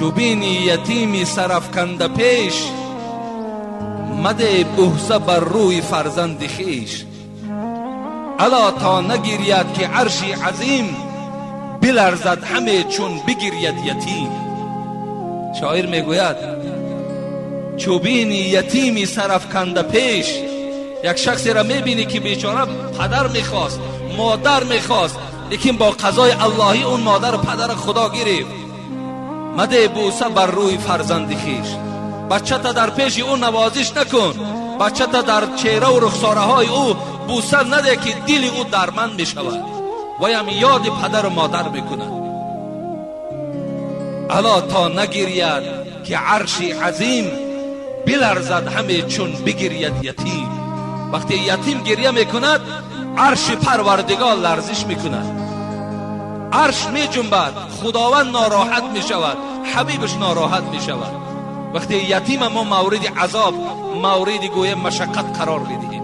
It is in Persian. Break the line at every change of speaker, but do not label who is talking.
چوبین یتیمی سرافکنده پیش، مده بوسه بر روی فرزند خویش. الا تا نگیرید که عرشی عظیم، بلرزد همه چون بگیرید یتیم. شاعر میگوید چوبین یتیمی سرافکنده پیش. یک شخصی را میبینی که بیچاره پدر میخواست، مادر میخواست، لیکن با قضای اللهی اون مادر و پدر خدا گرفت. مده بوسه بر روی فرزند خویش. بچه تا در پیش او نوازش نکن، بچه تا در چهره و رخساره های او بوسه نده که دل او درمند می شود و هم یاد پدر و مادر میکند. الا تا نگیرید که عرش عظیم، بلرزد همه چون بگیرید یتیم. وقتی یتیم گریه میکند، عرش پروردگار لرزش میکند، عرش می جنبد، خداوند ناراحت می شود، حبیبش ناراحت می شود. وقتی یتیم ما مورد عذاب، مورد گویا مشقت قرار میدهیم.